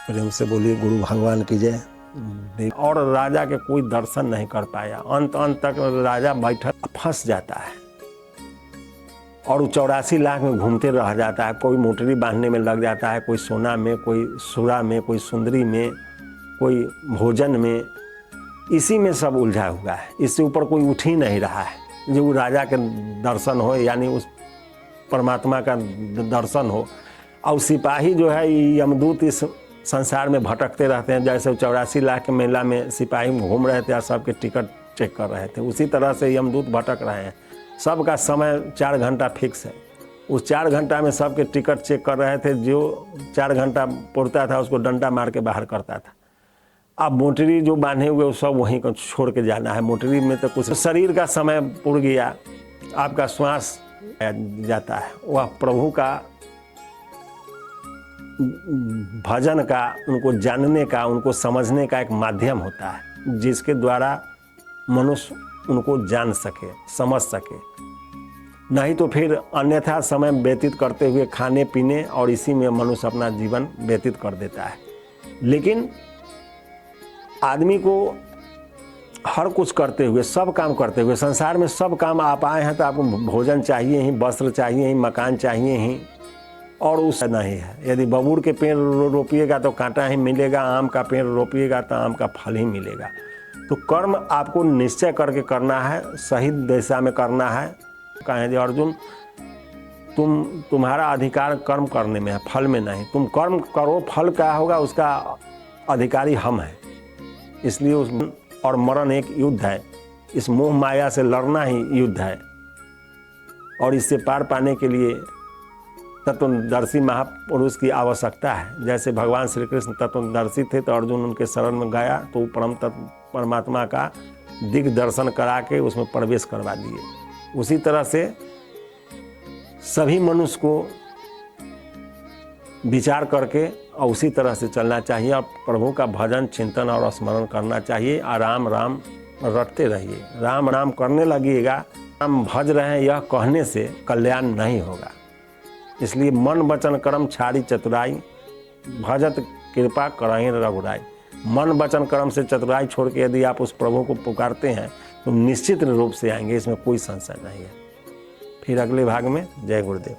प्रेम से बोलिए गुरु भगवान की जय। और राजा के कोई दर्शन नहीं कर पाया, अंत तक राजा बैठा फंस जाता है और 84 लाख में घूमते रह जाता है। कोई मोटरी बांधने में लग जाता है, कोई सोना में, कोई सुरा में, कोई सुंदरी में, कोई भोजन में, इसी में सब उलझा हुआ है। इससे ऊपर कोई उठ ही नहीं रहा है जो राजा के दर्शन हो, यानी उस परमात्मा का दर्शन हो। और सिपाही जो है यमदूत इस संसार में भटकते रहते हैं। जैसे 84 लाख के मेला में सिपाही घूम रहे थे और सबके टिकट चेक कर रहे थे, उसी तरह से यमदूत भटक रहे हैं। सबका समय 4 घंटा फिक्स है। उस 4 घंटा में सबके टिकट चेक कर रहे थे। जो 4 घंटा पुरता था उसको डंडा मार के बाहर करता था। अब मोटरी जो बांधे हुए वो सब वहीं को छोड़ के जाना है। मोटरी में तो कुछ शरीर का समय पुर गया, आपका श्वास जाता है। वह प्रभु का भजन का, उनको जानने का, उनको समझने का एक माध्यम होता है, जिसके द्वारा मनुष्य उनको जान सके, समझ सके। नहीं तो फिर अन्यथा समय व्यतीत करते हुए खाने पीने और इसी में मनुष्य अपना जीवन व्यतीत कर देता है। लेकिन आदमी को हर कुछ करते हुए, सब काम करते हुए, संसार में सब काम आप आए हैं तो आपको भोजन चाहिए ही, वस्त्र चाहिए ही, मकान चाहिए ही, और उस नहीं है। यदि बबूर के पेड़ रोपिएगा तो कांटा ही मिलेगा, आम का पेड़ रोपिएगा तो आम का फल ही मिलेगा। तो कर्म आपको निश्चय करके करना है, सही दिशा में करना है। कहें जो अर्जुन, तुम्हारा अधिकार कर्म करने में है, फल में नहीं। तुम कर्म करो, फल क्या होगा उसका अधिकारी हम हैं। इसलिए उस और मरण एक युद्ध है। इस मोह माया से लड़ना ही युद्ध है, और इससे पार पाने के लिए तत्वदर्शी महापुरुष की आवश्यकता है। जैसे भगवान श्री कृष्ण तत्वदर्शी थे तो अर्जुन उनके शरण में गया तो परम तत्व परमात्मा का दिग्दर्शन करा के उसमें प्रवेश करवा दिए। उसी तरह से सभी मनुष्य को विचार करके और उसी तरह से चलना चाहिए, और प्रभु का भजन, चिंतन और स्मरण करना चाहिए। और राम राम रटते रहिए। राम राम करने लगिएगा, हम भज रहे हैं यह कहने से कल्याण नहीं होगा। इसलिए मन वचन कर्म छाड़ी चतुराई, भजत कृपा कराई रघुराई। मन वचन कर्म से चतुराई छोड़ के यदि आप उस प्रभु को पुकारते हैं तो निश्चित रूप से आएंगे, इसमें कोई संशय नहीं है। फिर अगले भाग में जय गुरुदेव।